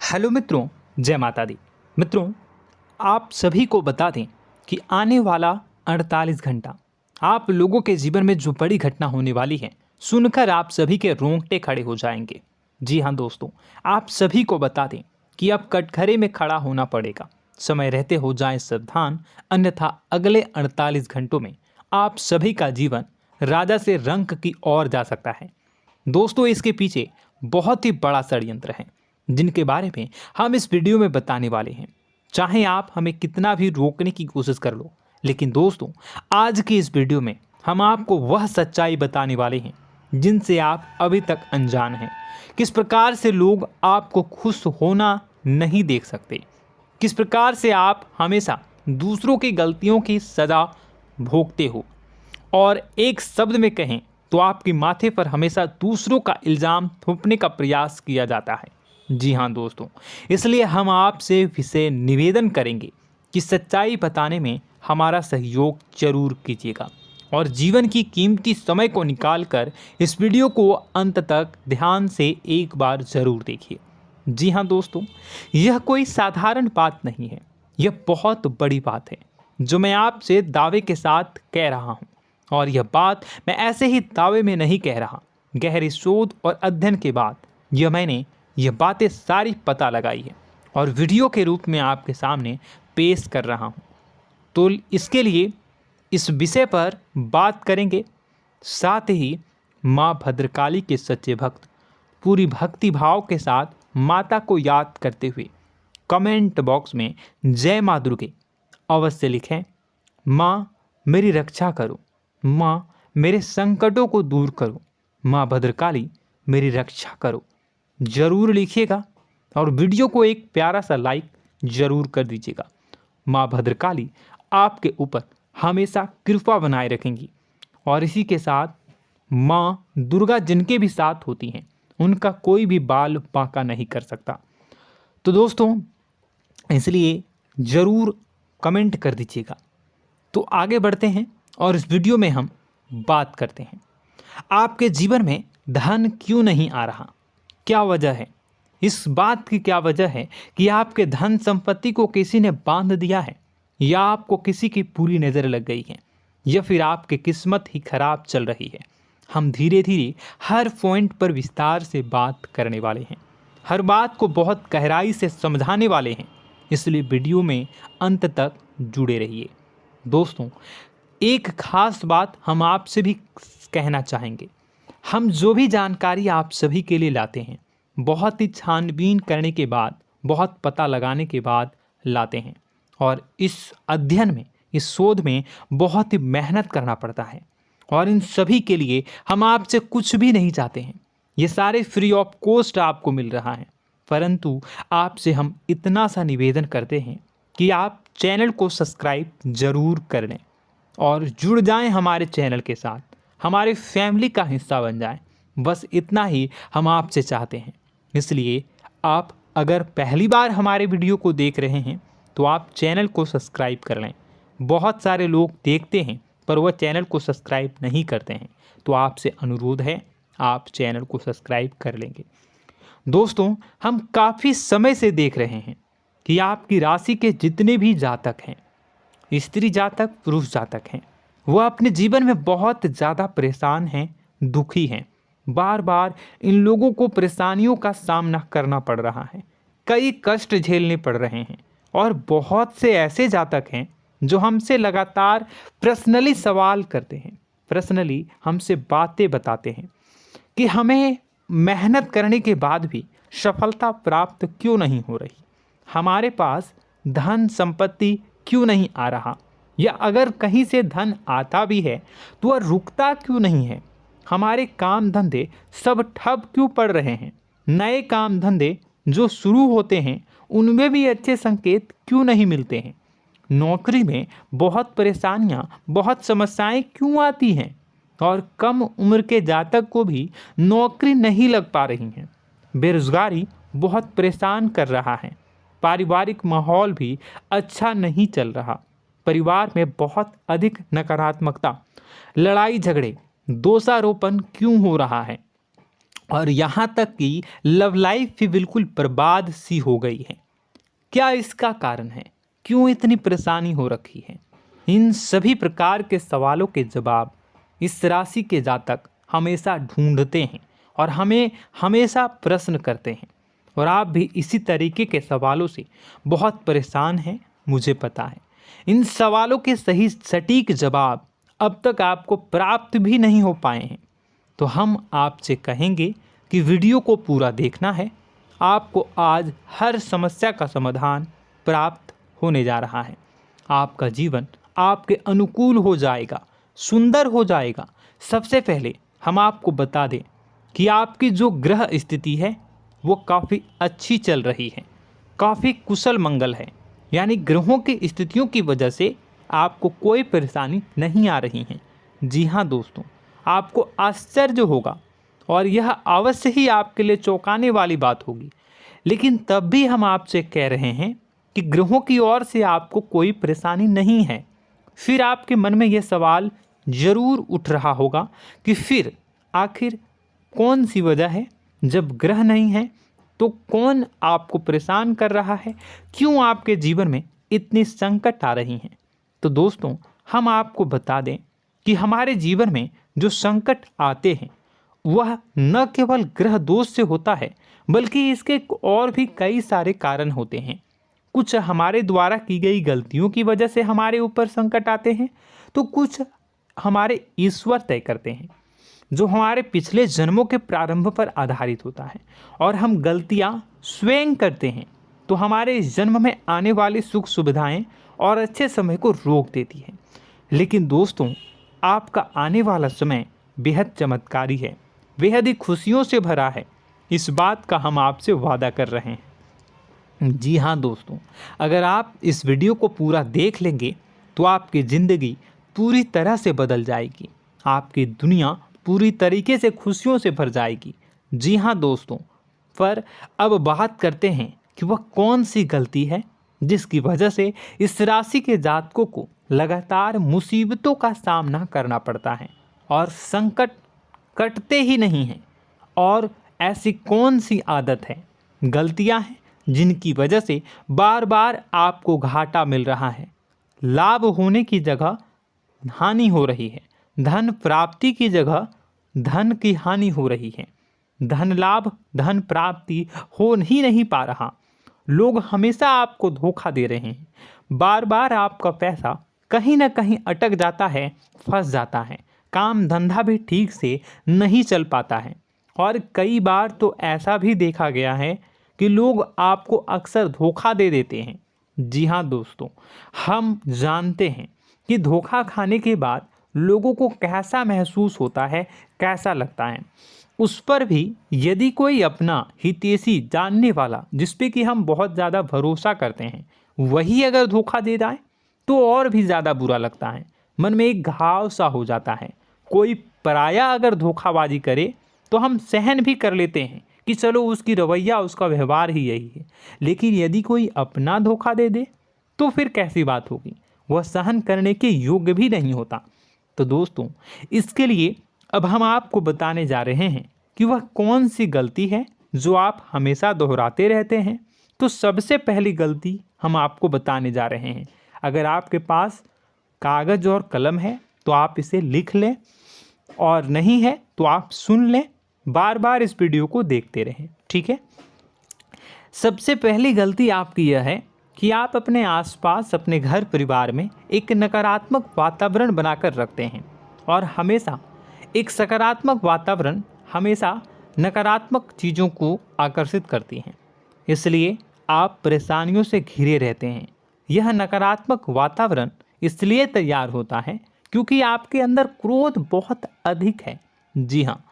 Hello मित्रों, जय माता दी। मित्रों, आप सभी को बता दें कि आने वाला 48 घंटा आप लोगों के जीवन में जो बड़ी घटना होने वाली है, सुनकर आप सभी के रोंगटे खड़े हो जाएंगे। जी हाँ दोस्तों, आप सभी को बता दें कि अब कटघरे में खड़ा होना पड़ेगा। समय रहते हो जाएं सावधान, अन्यथा अगले 48 घंटों में आप सभी का जीवन राजा से रंक की ओर जा सकता है। दोस्तों, इसके पीछे बहुत ही बड़ा षड्यंत्र है जिनके बारे में हम इस वीडियो में बताने वाले हैं। चाहे आप हमें कितना भी रोकने की कोशिश कर लो, लेकिन दोस्तों आज की इस वीडियो में हम आपको वह सच्चाई बताने वाले हैं जिनसे आप अभी तक अनजान हैं। किस प्रकार से लोग आपको खुश होना नहीं देख सकते, किस प्रकार से आप हमेशा दूसरों की गलतियों की सज़ा भोगते हो, और एक शब्द में कहें तो आपके माथे पर हमेशा दूसरों का इल्ज़ाम थोपने का प्रयास किया जाता है। जी हाँ दोस्तों, इसलिए हम आपसे विशेष निवेदन करेंगे कि सच्चाई बताने में हमारा सहयोग जरूर कीजिएगा और जीवन की कीमती समय को निकालकर इस वीडियो को अंत तक ध्यान से एक बार ज़रूर देखिए। जी हाँ दोस्तों, यह कोई साधारण बात नहीं है, यह बहुत बड़ी बात है जो मैं आपसे दावे के साथ कह रहा हूँ। और यह बात मैं ऐसे ही दावे में नहीं कह रहा, गहरी शोध और अध्ययन के बाद मैंने यह बातें सारी पता लगाई है और वीडियो के रूप में आपके सामने पेश कर रहा हूँ। तो इसके लिए इस विषय पर बात करेंगे। साथ ही माँ भद्रकाली के सच्चे भक्त पूरी भक्ति भाव के साथ माता को याद करते हुए कमेंट बॉक्स में जय माँ दुर्गे अवश्य लिखें। माँ मेरी रक्षा करो, माँ मेरे संकटों को दूर करो, माँ भद्रकाली मेरी रक्षा करो, ज़रूर लिखिएगा और वीडियो को एक प्यारा सा लाइक ज़रूर कर दीजिएगा। माँ भद्रकाली आपके ऊपर हमेशा कृपा बनाए रखेंगी और इसी के साथ माँ दुर्गा जिनके भी साथ होती हैं उनका कोई भी बाल बांका नहीं कर सकता। तो दोस्तों, इसलिए ज़रूर कमेंट कर दीजिएगा। तो आगे बढ़ते हैं और इस वीडियो में हम बात करते हैं, आपके जीवन में धन क्यों नहीं आ रहा, क्या वजह है। इस बात की क्या वजह है कि आपके धन संपत्ति को किसी ने बांध दिया है, या आपको किसी की पूरी नज़र लग गई है, या फिर आपकी किस्मत ही खराब चल रही है। हम धीरे धीरे हर पॉइंट पर विस्तार से बात करने वाले हैं, हर बात को बहुत गहराई से समझाने वाले हैं, इसलिए वीडियो में अंत तक जुड़े रहिए। दोस्तों, एक खास बात हम आपसे भी कहना चाहेंगे, हम जो भी जानकारी आप सभी के लिए लाते हैं बहुत ही छानबीन करने के बाद, बहुत पता लगाने के बाद लाते हैं, और इस अध्ययन में, इस शोध में बहुत ही मेहनत करना पड़ता है। और इन सभी के लिए हम आपसे कुछ भी नहीं चाहते हैं, ये सारे फ्री ऑफ कॉस्ट आपको मिल रहा है। परंतु आपसे हम इतना सा निवेदन करते हैं कि आप चैनल को सब्सक्राइब ज़रूर कर लें और जुड़ जाएं हमारे चैनल के साथ, हमारे फैमिली का हिस्सा बन जाएं। बस इतना ही हम आपसे चाहते हैं। इसलिए आप अगर पहली बार हमारे वीडियो को देख रहे हैं तो आप चैनल को सब्सक्राइब कर लें। बहुत सारे लोग देखते हैं पर वह चैनल को सब्सक्राइब नहीं करते हैं, तो आपसे अनुरोध है आप चैनल को सब्सक्राइब कर लेंगे। दोस्तों, हम काफ़ी समय से देख रहे हैं कि आपकी राशि के जितने भी जातक हैं, स्त्री जातक पुरुष जातक हैं, वह अपने जीवन में बहुत ज़्यादा परेशान हैं, दुखी हैं। बार बार इन लोगों को परेशानियों का सामना करना पड़ रहा है, कई कष्ट झेलने पड़ रहे हैं। और बहुत से ऐसे जातक हैं जो हमसे लगातार पर्सनली सवाल करते हैं, पर्सनली हमसे बातें बताते हैं कि हमें मेहनत करने के बाद भी सफलता प्राप्त क्यों नहीं हो रही, हमारे पास धन संपत्ति क्यों नहीं आ रहा, या अगर कहीं से धन आता भी है तो वह रुकता क्यों नहीं है, हमारे काम धंधे सब ठप क्यों पड़ रहे हैं, नए काम धंधे जो शुरू होते हैं उनमें भी अच्छे संकेत क्यों नहीं मिलते हैं, नौकरी में बहुत परेशानियां, बहुत समस्याएं क्यों आती हैं, और कम उम्र के जातक को भी नौकरी नहीं लग पा रही हैं, बेरोजगारी बहुत परेशान कर रहा है, पारिवारिक माहौल भी अच्छा नहीं चल रहा, परिवार में बहुत अधिक नकारात्मकता, लड़ाई झगड़े, दोषारोपण क्यों हो रहा है, और यहाँ तक कि लव लाइफ भी बिल्कुल बर्बाद सी हो गई है। क्या इसका कारण है? क्यों इतनी परेशानी हो रखी है? इन सभी प्रकार के सवालों के जवाब इस राशि के जातक हमेशा ढूंढते हैं और हमें हमेशा प्रश्न करते हैं। और आप भी इसी तरीके के सवालों से बहुत परेशान हैं, मुझे पता है। इन सवालों के सही सटीक जवाब अब तक आपको प्राप्त भी नहीं हो पाए हैं। तो हम आपसे कहेंगे कि वीडियो को पूरा देखना है। आपको आज हर समस्या का समाधान प्राप्त होने जा रहा है। आपका जीवन आपके अनुकूल हो जाएगा, सुंदर हो जाएगा। सबसे पहले हम आपको बता दें कि आपकी जो ग्रह स्थिति है वो काफ़ी अच्छी चल रही है, काफ़ी कुशल मंगल है। यानी ग्रहों की स्थितियों की वजह से आपको कोई परेशानी नहीं आ रही है। जी हाँ दोस्तों, आपको आश्चर्य होगा और यह अवश्य ही आपके लिए चौंकाने वाली बात होगी। लेकिन तब भी हम आपसे कह रहे हैं कि ग्रहों की ओर से आपको कोई परेशानी नहीं है। फिर आपके मन में यह सवाल जरूर उठ रहा होगा कि फिर आखिर कौन सी वजह है? जब ग्रह नहीं है तो कौन आपको परेशान कर रहा है? क्यों आपके जीवन में इतनी संकट आ रही हैं? तो दोस्तों, हम आपको बता दें कि हमारे जीवन में जो संकट आते हैं वह न केवल ग्रह दोष से होता है, बल्कि इसके और भी कई सारे कारण होते हैं। कुछ हमारे द्वारा की गई गलतियों की वजह से हमारे ऊपर संकट आते हैं, तो कुछ हमारे ईश्वर तय करते हैं, जो हमारे पिछले जन्मों के प्रारंभ पर आधारित होता है। और हम गलतियां स्वयं करते हैं तो हमारे इस जन्म में आने वाली सुख सुविधाएं और अच्छे समय को रोक देती है। लेकिन दोस्तों, आपका आने वाला समय बेहद चमत्कारी है, बेहद ही खुशियों से भरा है। इस बात का हम आपसे वादा कर रहे हैं। जी हाँ दोस्तों, अगर आप इस वीडियो को पूरा देख लेंगे तो आपकी ज़िंदगी पूरी तरह से बदल जाएगी, आपकी दुनिया पूरी तरीके से खुशियों से भर जाएगी। जी हाँ दोस्तों, पर अब बात करते हैं कि वह कौन सी गलती है जिसकी वजह से इस राशि के जातकों को लगातार मुसीबतों का सामना करना पड़ता है और संकट कटते ही नहीं हैं। और ऐसी कौन सी आदत है, गलतियां हैं जिनकी वजह से बार बार आपको घाटा मिल रहा है, लाभ होने की जगह हानि हो रही है, धन प्राप्ति की जगह धन की हानि हो रही है, धन लाभ धन प्राप्ति हो ही नहीं पा रहा, लोग हमेशा आपको धोखा दे रहे हैं, बार बार आपका पैसा कहीं ना कहीं अटक जाता है, फंस जाता है, काम धंधा भी ठीक से नहीं चल पाता है। और कई बार तो ऐसा भी देखा गया है कि लोग आपको अक्सर धोखा दे देते हैं। जी हाँ दोस्तों, हम जानते हैं कि धोखा खाने के बाद लोगों को कैसा महसूस होता है, कैसा लगता है। उस पर भी यदि कोई अपना हितैषी जानने वाला, जिस पे कि हम बहुत ज़्यादा भरोसा करते हैं, वही अगर धोखा दे जाए तो और भी ज़्यादा बुरा लगता है, मन में एक घाव सा हो जाता है। कोई पराया अगर धोखाबाजी करे तो हम सहन भी कर लेते हैं कि चलो उसकी रवैया, उसका व्यवहार ही यही है। लेकिन यदि कोई अपना धोखा दे दे तो फिर कैसी बात होगी, वह सहन करने के योग्य भी नहीं होता। तो दोस्तों, इसके लिए अब हम आपको बताने जा रहे हैं कि वह कौन सी गलती है जो आप हमेशा दोहराते रहते हैं। तो सबसे पहली गलती हम आपको बताने जा रहे हैं। अगर आपके पास कागज़ और कलम है तो आप इसे लिख लें, और नहीं है तो आप सुन लें, बार बार इस वीडियो को देखते रहें, ठीक है। सबसे पहली गलती आपकी यह है कि आप अपने आसपास, अपने घर परिवार में एक नकारात्मक वातावरण बनाकर रखते हैं। और हमेशा एक सकारात्मक वातावरण हमेशा नकारात्मक चीज़ों को आकर्षित करती हैं, इसलिए आप परेशानियों से घिरे रहते हैं। यह नकारात्मक वातावरण इसलिए तैयार होता है क्योंकि आपके अंदर क्रोध बहुत अधिक है। जी हाँ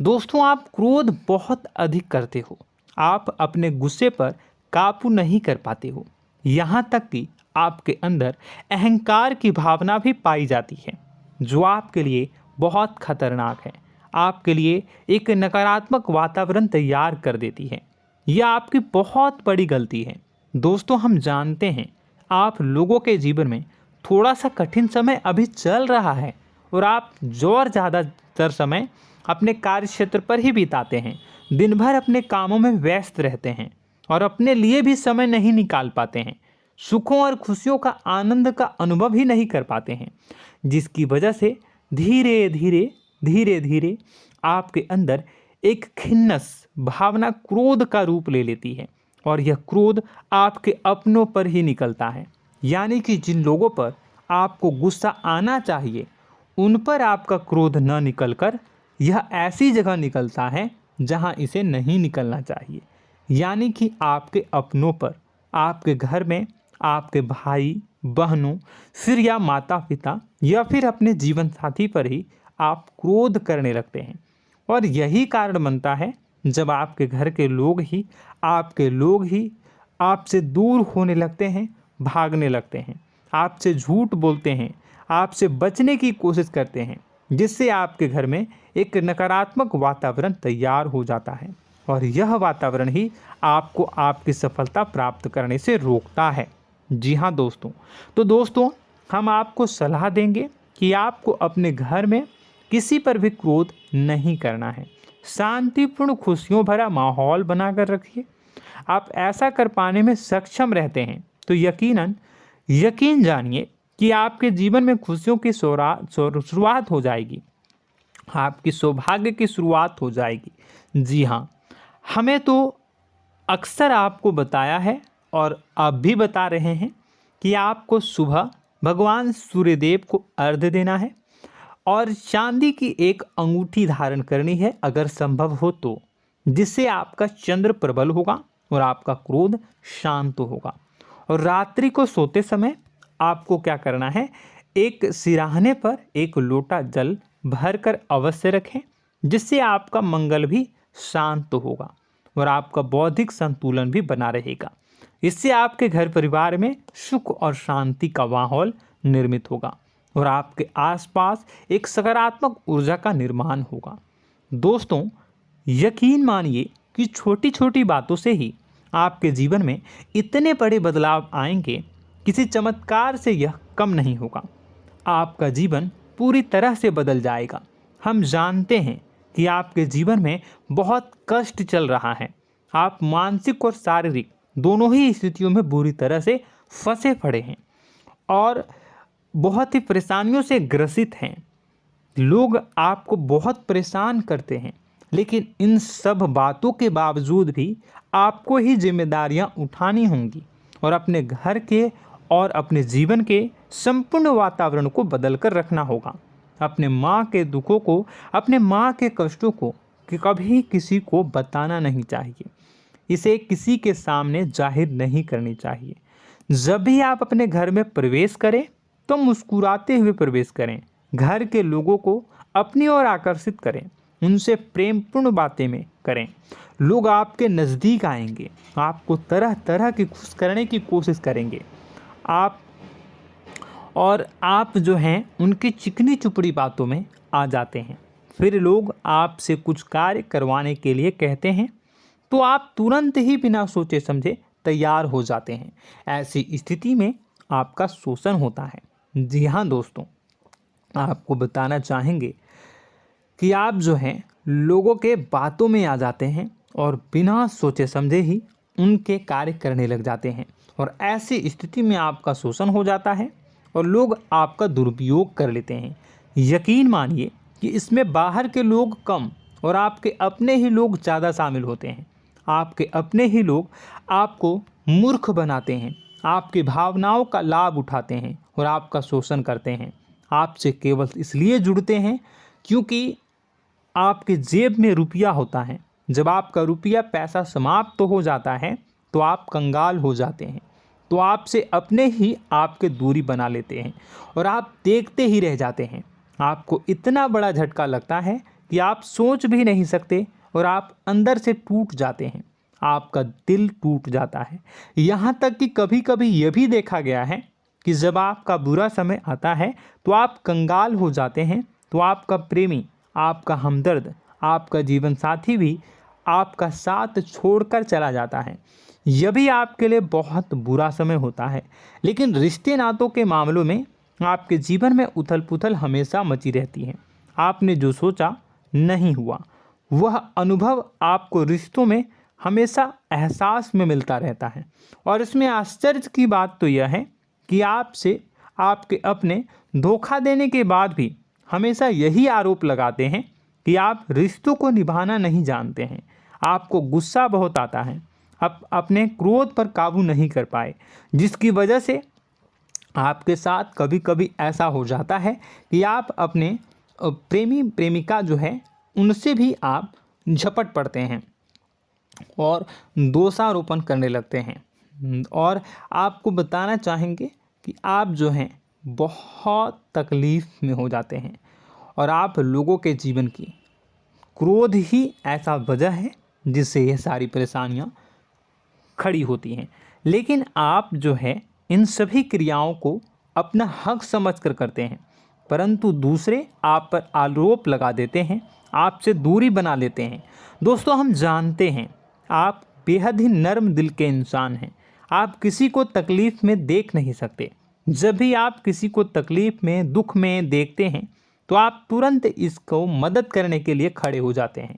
दोस्तों, आप क्रोध बहुत अधिक करते हो, आप अपने गुस्से पर काबू नहीं कर पाते हो, यहाँ तक कि आपके अंदर अहंकार की भावना भी पाई जाती है, जो आपके लिए बहुत खतरनाक है, आपके लिए एक नकारात्मक वातावरण तैयार कर देती है। यह आपकी बहुत बड़ी गलती है। दोस्तों, हम जानते हैं आप लोगों के जीवन में थोड़ा सा कठिन समय अभी चल रहा है और आप और ज़्यादा अधिकतर समय अपने कार्य क्षेत्र पर ही बिताते हैं, दिन भर अपने कामों में व्यस्त रहते हैं और अपने लिए भी समय नहीं निकाल पाते हैं, सुखों और खुशियों का आनंद का अनुभव ही नहीं कर पाते हैं, जिसकी वजह से धीरे धीरे आपके अंदर एक खिन्नस भावना क्रोध का रूप ले लेती है और यह क्रोध आपके अपनों पर ही निकलता है। यानी कि जिन लोगों पर आपको गुस्सा आना चाहिए उन पर आपका क्रोध न निकलकर यह ऐसी जगह निकलता है जहां इसे नहीं निकलना चाहिए। यानी कि आपके अपनों पर, आपके घर में आपके भाई बहनों, फिर या माता पिता या फिर अपने जीवन साथी पर ही आप क्रोध करने लगते हैं। और यही कारण बनता है जब आपके घर के लोग ही आपसे दूर होने लगते हैं, भागने लगते हैं, आपसे झूठ बोलते हैं, आपसे बचने की कोशिश करते हैं, जिससे आपके घर में एक नकारात्मक वातावरण तैयार हो जाता है और यह वातावरण ही आपको आपकी सफलता प्राप्त करने से रोकता है। जी हाँ दोस्तों, तो दोस्तों हम आपको सलाह देंगे कि आपको अपने घर में किसी पर भी क्रोध नहीं करना है। शांतिपूर्ण खुशियों भरा माहौल बनाकर रखिए। आप ऐसा कर पाने में सक्षम रहते हैं तो यकीन जानिए कि आपके जीवन में खुशियों की शुरुआत हो जाएगी, आपकी सौभाग्य की शुरुआत हो जाएगी। जी हाँ, हमें तो अक्सर आपको बताया है और अब भी बता रहे हैं कि आपको सुबह भगवान सूर्यदेव को अर्घ्य देना है और चांदी की एक अंगूठी धारण करनी है अगर संभव हो तो, जिससे आपका चंद्र प्रबल होगा और आपका क्रोध शांत होगा। और रात्रि को सोते समय आपको क्या करना है, एक सिराहने पर एक लोटा जल भरकर अवश्य रखें, जिससे आपका मंगल भी शांत होगा और आपका बौद्धिक संतुलन भी बना रहेगा। इससे आपके घर परिवार में सुख और शांति का माहौल निर्मित होगा और आपके आसपास एक सकारात्मक ऊर्जा का निर्माण होगा। दोस्तों यकीन मानिए कि छोटी छोटी बातों से ही आपके जीवन में इतने बड़े बदलाव आएंगे, किसी चमत्कार से यह कम नहीं होगा। आपका जीवन पूरी तरह से बदल जाएगा। हम जानते हैं कि आपके जीवन में बहुत कष्ट चल रहा है, आप मानसिक और शारीरिक दोनों ही स्थितियों में बुरी तरह से फंसे पड़े हैं और बहुत ही परेशानियों से ग्रसित हैं। लोग आपको बहुत परेशान करते हैं, लेकिन इन सब बातों के बावजूद भी आपको ही जिम्मेदारियां उठानी होंगी और अपने घर के और अपने जीवन के संपूर्ण वातावरण को बदल कर रखना होगा। अपने माँ के दुखों को, अपने माँ के कष्टों को कभी किसी को बताना नहीं चाहिए, इसे किसी के सामने जाहिर नहीं करनी चाहिए। जब भी आप अपने घर में प्रवेश करें तो मुस्कुराते हुए प्रवेश करें, घर के लोगों को अपनी ओर आकर्षित करें, उनसे प्रेमपूर्ण बातें में करें। लोग आपके नज़दीक आएंगे, आपको तरह तरह की खुश करने की कोशिश करेंगे। आप जो हैं उनकी चिकनी चुपड़ी बातों में आ जाते हैं। फिर लोग आपसे कुछ कार्य करवाने के लिए कहते हैं तो आप तुरंत ही बिना सोचे समझे तैयार हो जाते हैं। ऐसी स्थिति में आपका शोषण होता है। जी हाँ दोस्तों, आपको बताना चाहेंगे कि आप जो हैं लोगों के बातों में आ जाते हैं और बिना सोचे समझे ही उनके कार्य करने लग जाते हैं और ऐसी स्थिति में आपका शोषण हो जाता है और लोग आपका दुरुपयोग कर लेते हैं। यकीन मानिए कि इसमें बाहर के लोग कम और आपके अपने ही लोग ज़्यादा शामिल होते हैं। आपके अपने ही लोग आपको मूर्ख बनाते हैं, आपकी भावनाओं का लाभ उठाते हैं और आपका शोषण करते हैं। आपसे केवल इसलिए जुड़ते हैं क्योंकि आपके जेब में रुपया होता है। जब आपका रुपया पैसा समाप्त हो जाता है तो आप कंगाल हो जाते हैं, तो आपसे अपने ही आपके दूरी बना लेते हैं और आप देखते ही रह जाते हैं। आपको इतना बड़ा झटका लगता है कि आप सोच भी नहीं सकते और आप अंदर से टूट जाते हैं, आपका दिल टूट जाता है। यहाँ तक कि कभी कभी यह भी देखा गया है कि जब आपका बुरा समय आता है तो आप कंगाल हो जाते हैं, तो आपका प्रेमी, आपका हमदर्द, आपका जीवन साथी भी आपका साथ छोड़कर चला जाता है। यह भी आपके लिए बहुत बुरा समय होता है। लेकिन रिश्ते नातों के मामलों में आपके जीवन में उथल पुथल हमेशा मची रहती है। आपने जो सोचा नहीं हुआ। वह अनुभव आपको रिश्तों में हमेशा एहसास में मिलता रहता है। और इसमें आश्चर्य की बात तो यह है कि आपसे आपके अपने धोखा देने के बाद भी हमेशा यही आरोप लगाते हैं कि आप रिश्तों को निभाना नहीं जानते हैं। आपको गुस्सा बहुत आता है, अपने क्रोध पर काबू नहीं कर पाए, जिसकी वजह से आपके साथ कभी कभी ऐसा हो जाता है कि आप अपने प्रेमी प्रेमिका जो है उनसे भी आप झपट पड़ते हैं और दोषारोपण करने लगते हैं। और आपको बताना चाहेंगे कि आप जो हैं बहुत तकलीफ़ में हो जाते हैं और आप लोगों के जीवन की क्रोध ही ऐसा वजह है जिससे ये सारी परेशानियां खड़ी होती हैं। लेकिन आप जो है इन सभी क्रियाओं को अपना हक समझकर करते हैं, परंतु दूसरे आप पर आरोप लगा देते हैं, आपसे दूरी बना लेते हैं। दोस्तों, हम जानते हैं आप बेहद ही नर्म दिल के इंसान हैं। आप किसी को तकलीफ़ में देख नहीं सकते। जब भी आप किसी को तकलीफ़ में, दुख में देखते हैं तो आप तुरंत इसको मदद करने के लिए खड़े हो जाते हैं,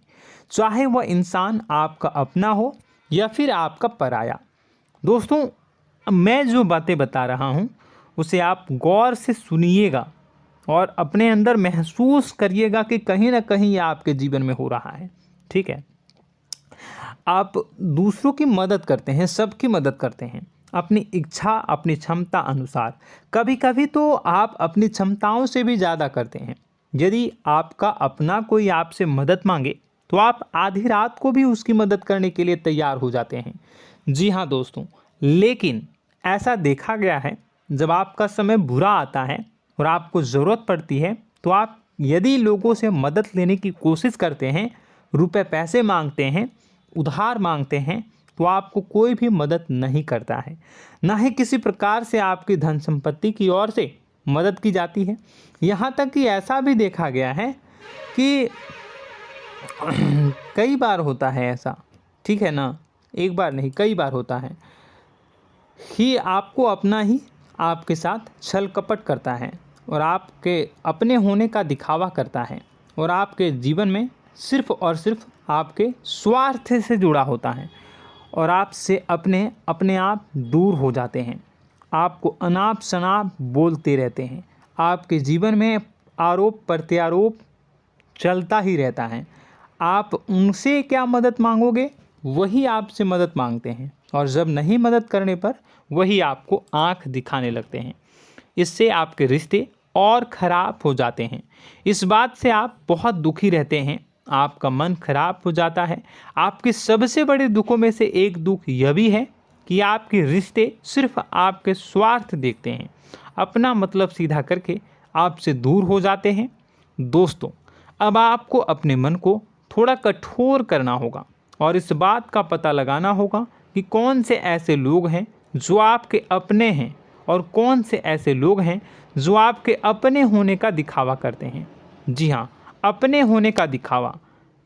चाहे वह इंसान आपका अपना हो या फिर आपका पराया। दोस्तों, मैं जो बातें बता रहा हूँ उसे आप गौर से सुनिएगा और अपने अंदर महसूस करिएगा कि कहीं ना कहीं ये आपके जीवन में हो रहा है। ठीक है, आप दूसरों की मदद करते हैं, सबकी मदद करते हैं अपनी इच्छा, अपनी क्षमता अनुसार। कभी कभी तो आप अपनी क्षमताओं से भी ज़्यादा करते हैं। यदि आपका अपना कोई आपसे मदद मांगे तो आप आधी रात को भी उसकी मदद करने के लिए तैयार हो जाते हैं। जी हाँ दोस्तों, लेकिन ऐसा देखा गया है जब आपका समय बुरा आता है और आपको ज़रूरत पड़ती है तो आप यदि लोगों से मदद लेने की कोशिश करते हैं, रुपए पैसे मांगते हैं, उधार मांगते हैं, तो आपको कोई भी मदद नहीं करता है। ना ही किसी प्रकार से आपकी धन संपत्ति की ओर से मदद की जाती है। यहाँ तक कि ऐसा भी देखा गया है कि कई बार होता है ऐसा, ठीक है ना, एक बार नहीं कई बार होता है कि आपको अपना ही आपके साथ छल कपट करता है और आपके अपने होने का दिखावा करता है और आपके जीवन में सिर्फ और सिर्फ आपके स्वार्थ से जुड़ा होता है और आपसे अपने आप दूर हो जाते हैं। आपको अनाप शनाप बोलते रहते हैं। आपके जीवन में आरोप प्रत्यारोप चलता ही रहता है। आप उनसे क्या मदद मांगोगे, वही आपसे मदद मांगते हैं और जब नहीं मदद करने पर वही आपको आंख दिखाने लगते हैं। इससे आपके रिश्ते और ख़राब हो जाते हैं। इस बात से आप बहुत दुखी रहते हैं, आपका मन खराब हो जाता है। आपके सबसे बड़े दुखों में से एक दुख यह भी है कि आपके रिश्ते सिर्फ आपके स्वार्थ देखते हैं, अपना मतलब सीधा करके आपसे दूर हो जाते हैं। दोस्तों, अब आपको अपने मन को थोड़ा कठोर करना होगा और इस बात का पता लगाना होगा कि कौन से ऐसे लोग हैं जो आपके अपने हैं और कौन से ऐसे लोग हैं जो आपके अपने होने का दिखावा करते हैं। जी हाँ, अपने होने का दिखावा,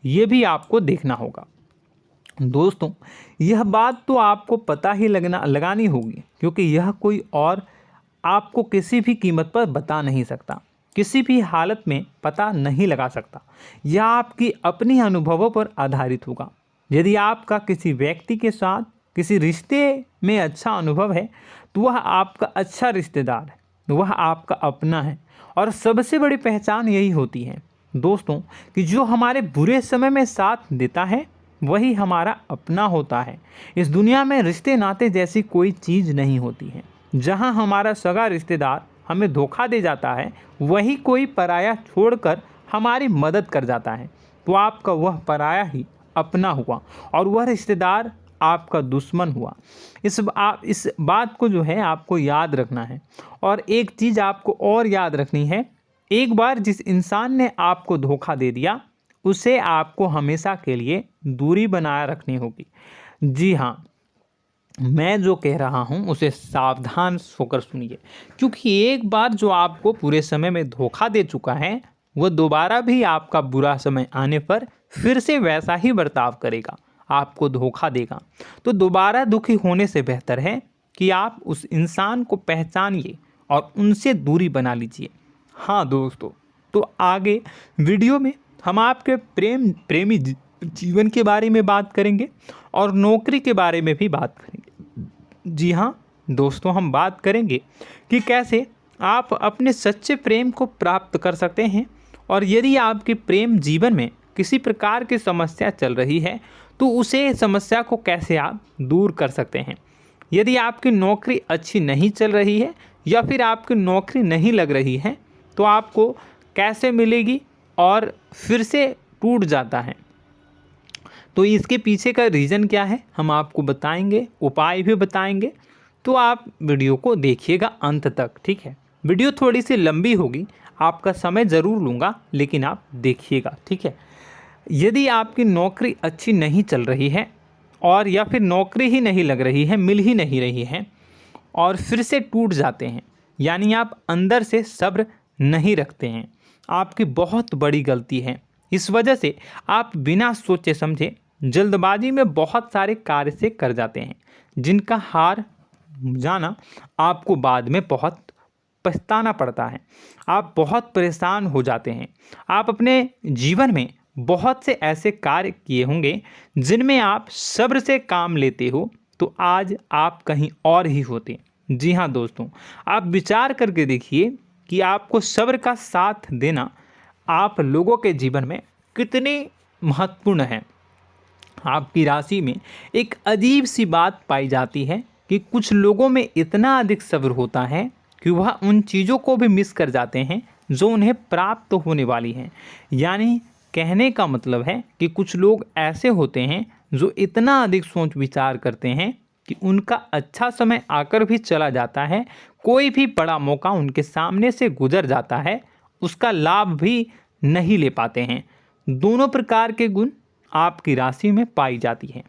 ये भी आपको देखना होगा। दोस्तों, यह बात तो आपको पता ही लगानी होगी, क्योंकि यह कोई और आपको किसी भी कीमत पर बता नहीं सकता, किसी भी हालत में पता नहीं लगा सकता। यह आपकी अपनी अनुभवों पर आधारित होगा। यदि आपका किसी व्यक्ति के साथ किसी रिश्ते में अच्छा अनुभव है तो वह आपका अच्छा रिश्तेदार है, वह आपका अपना है। और सबसे बड़ी पहचान यही होती है दोस्तों कि जो हमारे बुरे समय में साथ देता है वही हमारा अपना होता है। इस दुनिया में रिश्ते नाते जैसी कोई चीज़ नहीं होती है। जहां हमारा सगा रिश्तेदार हमें धोखा दे जाता है, वही कोई पराया छोड़कर हमारी मदद कर जाता है, तो आपका वह पराया ही अपना हुआ और वह रिश्तेदार आपका दुश्मन हुआ। इस बात को जो है आपको याद रखना है। और एक चीज़ आपको और याद रखनी है, एक बार जिस इंसान ने आपको धोखा दे दिया उसे आपको हमेशा के लिए दूरी बनाए रखनी होगी। जी हाँ, मैं जो कह रहा हूँ उसे सावधान होकर सुनिए, क्योंकि एक बार जो आपको पूरे समय में धोखा दे चुका है वह दोबारा भी आपका बुरा समय आने पर फिर से वैसा ही बर्ताव करेगा, आपको धोखा देगा। तो दोबारा दुखी होने से बेहतर है कि आप उस इंसान को पहचानिए और उनसे दूरी बना लीजिए। हाँ दोस्तों, तो आगे वीडियो में हम आपके प्रेमी जीवन के बारे में बात करेंगे और नौकरी के बारे में भी बात करेंगे। जी हाँ दोस्तों, हम बात करेंगे कि कैसे आप अपने सच्चे प्रेम को प्राप्त कर सकते हैं, और यदि आपके प्रेम जीवन में किसी प्रकार की समस्या चल रही है तो उसे समस्या को कैसे आप दूर कर सकते हैं। यदि आपकी नौकरी अच्छी नहीं चल रही है या फिर आपकी नौकरी नहीं लग रही है तो आपको कैसे मिलेगी और फिर से टूट जाता है, तो इसके पीछे का रीज़न क्या है हम आपको बताएंगे, उपाय भी बताएंगे। तो आप वीडियो को देखिएगा अंत तक, ठीक है। वीडियो थोड़ी सी लंबी होगी, आपका समय ज़रूर लूँगा, लेकिन आप देखिएगा, ठीक है। यदि आपकी नौकरी अच्छी नहीं चल रही है और या फिर नौकरी ही नहीं लग रही है, मिल ही नहीं रही है और फिर से टूट जाते हैं, यानी आप अंदर से सब्र नहीं रखते हैं, आपकी बहुत बड़ी गलती है। इस वजह से आप बिना सोचे समझे जल्दबाजी में बहुत सारे कार्य से कर जाते हैं, जिनका हार जाना आपको बाद में बहुत पछताना पड़ता है। आप बहुत परेशान हो जाते हैं। आप अपने जीवन में बहुत से ऐसे कार्य किए होंगे जिनमें आप सब्र से काम लेते हो, तो आज आप कहीं और ही होते। जी हाँ दोस्तों, आप विचार करके देखिए कि आपको सब्र का साथ देना आप लोगों के जीवन में कितनी महत्वपूर्ण है। आपकी राशि में एक अजीब सी बात पाई जाती है कि कुछ लोगों में इतना अधिक सब्र होता है कि वह उन चीज़ों को भी मिस कर जाते हैं जो उन्हें प्राप्त होने वाली हैं। यानी कहने का मतलब है कि कुछ लोग ऐसे होते हैं जो इतना अधिक सोच विचार करते हैं कि उनका अच्छा समय आकर भी चला जाता है, कोई भी बड़ा मौका उनके सामने से गुजर जाता है, उसका लाभ भी नहीं ले पाते हैं। दोनों प्रकार के गुण आपकी राशि में पाई जाती है।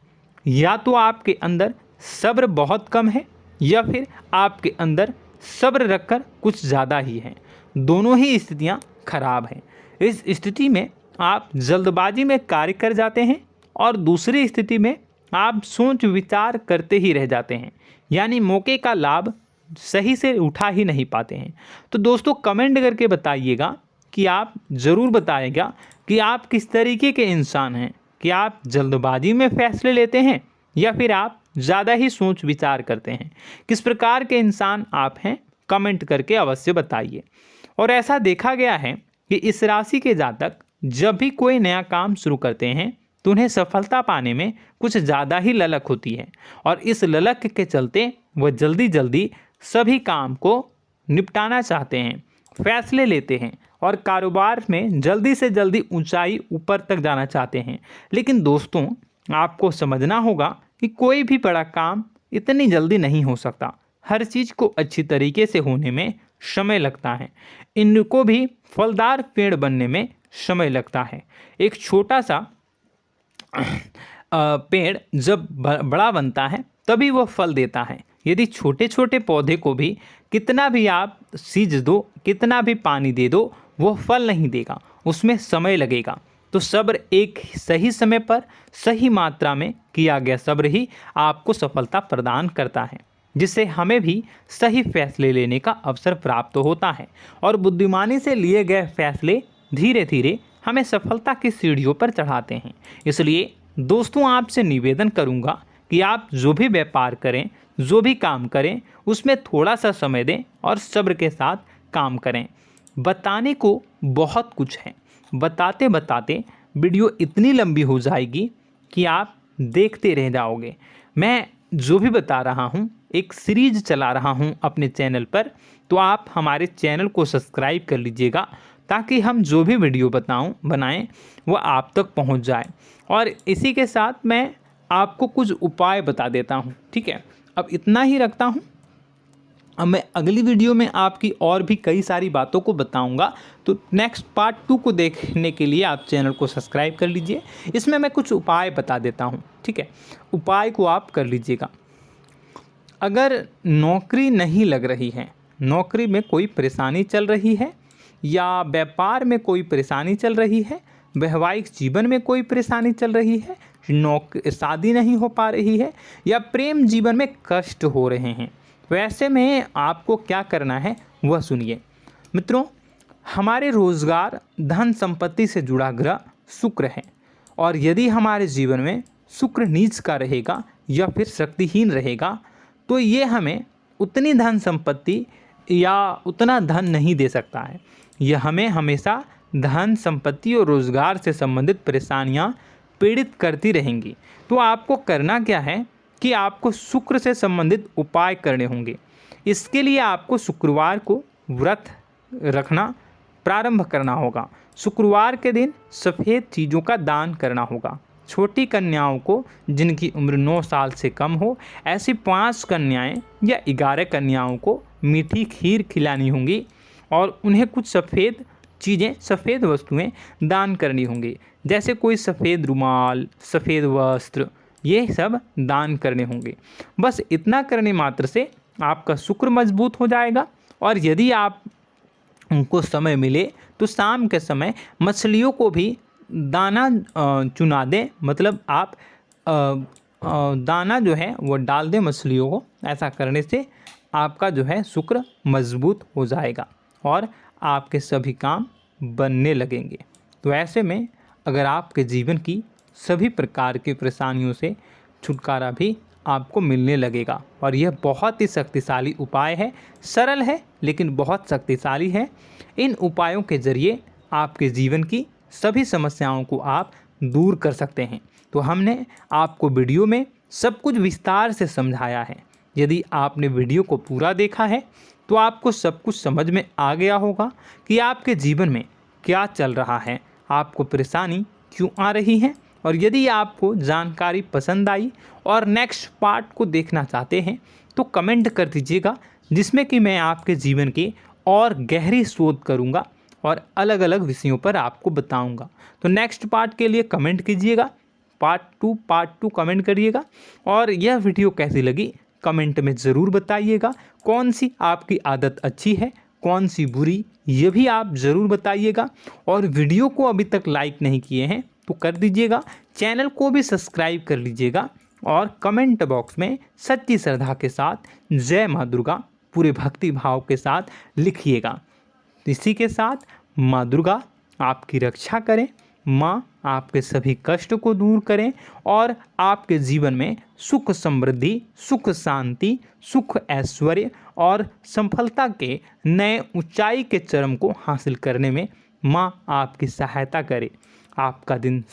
या तो आपके अंदर सब्र बहुत कम है या फिर आपके अंदर सब्र रखकर कुछ ज़्यादा ही है। दोनों ही स्थितियाँ खराब हैं। इस स्थिति में आप जल्दबाजी में कार्य कर जाते हैं और दूसरी स्थिति में आप सोच विचार करते ही रह जाते हैं, यानी मौके का लाभ सही से उठा ही नहीं पाते हैं। तो दोस्तों कमेंट करके बताइएगा कि आप ज़रूर बताइएगा कि आप किस तरीके के इंसान हैं, कि आप जल्दबाजी में फैसले लेते हैं या फिर आप ज़्यादा ही सोच विचार करते हैं। किस प्रकार के इंसान आप हैं, कमेंट करके अवश्य बताइए। और ऐसा देखा गया है कि इस राशि के जातक जब भी कोई नया काम शुरू करते हैं तो उन्हें सफलता पाने में कुछ ज़्यादा ही ललक होती है, और इस ललक के चलते वह जल्दी जल्दी सभी काम को निपटाना चाहते हैं, फैसले लेते हैं और कारोबार में जल्दी से जल्दी ऊंचाई ऊपर तक जाना चाहते हैं। लेकिन दोस्तों आपको समझना होगा कि कोई भी बड़ा काम इतनी जल्दी नहीं हो सकता। हर चीज़ को अच्छी तरीके से होने में समय लगता है। इनको भी फलदार पेड़ बनने में समय लगता है। एक छोटा सा पेड़ जब बड़ा बनता है तभी वह फल देता है। यदि छोटे छोटे पौधे को भी कितना भी आप सींच दो, कितना भी पानी दे दो, वो फल नहीं देगा, उसमें समय लगेगा। तो सब्र एक सही समय पर सही मात्रा में किया गया सब्र ही आपको सफलता प्रदान करता है, जिससे हमें भी सही फैसले लेने का अवसर प्राप्त होता है। और बुद्धिमानी से लिए गए फैसले धीरे धीरे हमें सफलता की सीढ़ियों पर चढ़ाते हैं। इसलिए दोस्तों आपसे निवेदन करूंगा कि आप जो भी व्यापार करें, जो भी काम करें, उसमें थोड़ा सा समय दें और सब्र के साथ काम करें। बताने को बहुत कुछ है, बताते बताते वीडियो इतनी लंबी हो जाएगी कि आप देखते रह जाओगे। मैं जो भी बता रहा हूँ एक सीरीज चला रहा हूँ अपने चैनल पर, तो आप हमारे चैनल को सब्सक्राइब कर लीजिएगा ताकि हम जो भी वीडियो बनाएं वो आप तक पहुँच जाए। और इसी के साथ मैं आपको कुछ उपाय बता देता हूँ, ठीक है। अब इतना ही रखता हूँ। अब मैं अगली वीडियो में आपकी और भी कई सारी बातों को बताऊंगा। तो नेक्स्ट पार्ट 2 को देखने के लिए आप चैनल को सब्सक्राइब कर लीजिए। इसमें मैं कुछ उपाय बता देता हूं, ठीक है। उपाय को आप कर लीजिएगा। अगर नौकरी नहीं लग रही है, नौकरी में कोई परेशानी चल रही है, या व्यापार में कोई परेशानी चल रही है, वैवाहिक जीवन में कोई परेशानी चल रही है, शादी नहीं हो पा रही है, या प्रेम जीवन में कष्ट हो रहे हैं, वैसे में आपको क्या करना है वह सुनिए। मित्रों, हमारे रोजगार, धन संपत्ति से जुड़ा ग्रह शुक्र है, और यदि हमारे जीवन में शुक्र नीच का रहेगा या फिर शक्तिहीन रहेगा तो ये हमें उतनी धन संपत्ति या उतना धन नहीं दे सकता है। यह हमें हमेशा धन संपत्ति और रोजगार से संबंधित परेशानियां पीड़ित करती रहेंगी। तो आपको करना क्या है कि आपको शुक्र से संबंधित उपाय करने होंगे। इसके लिए आपको शुक्रवार को व्रत रखना प्रारंभ करना होगा। शुक्रवार के दिन सफ़ेद चीज़ों का दान करना होगा। छोटी कन्याओं को जिनकी उम्र 9 साल से कम हो, ऐसी 5 कन्याएं या 11 कन्याओं को मीठी खीर खिलानी होंगी और उन्हें कुछ सफ़ेद चीज़ें, सफ़ेद वस्तुएं दान करनी होंगी, जैसे कोई सफ़ेद रुमाल, सफ़ेद वस्त्र, ये सब दान करने होंगे। बस इतना करने मात्र से आपका शुक्र मजबूत हो जाएगा। और यदि आप उनको समय मिले तो शाम के समय मछलियों को भी दाना चुना दें, मतलब आप दाना जो है वो डाल दें मछलियों को। ऐसा करने से आपका जो है शुक्र मजबूत हो जाएगा और आपके सभी काम बनने लगेंगे। तो ऐसे में अगर आपके जीवन की सभी प्रकार की परेशानियों से छुटकारा भी आपको मिलने लगेगा। और यह बहुत ही शक्तिशाली उपाय है, सरल है लेकिन बहुत शक्तिशाली है। इन उपायों के ज़रिए आपके जीवन की सभी समस्याओं को आप दूर कर सकते हैं। तो हमने आपको वीडियो में सब कुछ विस्तार से समझाया है। यदि आपने वीडियो को पूरा देखा है तो आपको सब कुछ समझ में आ गया होगा कि आपके जीवन में क्या चल रहा है, आपको परेशानी क्यों आ रही है। और यदि आपको जानकारी पसंद आई और नेक्स्ट पार्ट को देखना चाहते हैं तो कमेंट कर दीजिएगा, जिसमें कि मैं आपके जीवन के और गहरी शोध करूंगा और अलग अलग विषयों पर आपको बताऊंगा। तो नेक्स्ट पार्ट के लिए कमेंट कीजिएगा, पार्ट टू कमेंट करिएगा। और यह वीडियो कैसी लगी कमेंट में ज़रूर बताइएगा। कौन सी आपकी आदत अच्छी है, कौन सी बुरी, ये भी आप ज़रूर बताइएगा। और वीडियो को अभी तक लाइक नहीं किए हैं तो कर दीजिएगा, चैनल को भी सब्सक्राइब कर लीजिएगा और कमेंट बॉक्स में सच्ची श्रद्धा के साथ जय माँ दुर्गा पूरे भक्ति भाव के साथ लिखिएगा। इसी के साथ माँ दुर्गा आपकी रक्षा करें, माँ आपके सभी कष्ट को दूर करें और आपके जीवन में सुख समृद्धि, सुख शांति, सुख ऐश्वर्य और सफलता के नए ऊंचाई के चरम को हासिल करने में माँ आपकी सहायता करे। आपका दिन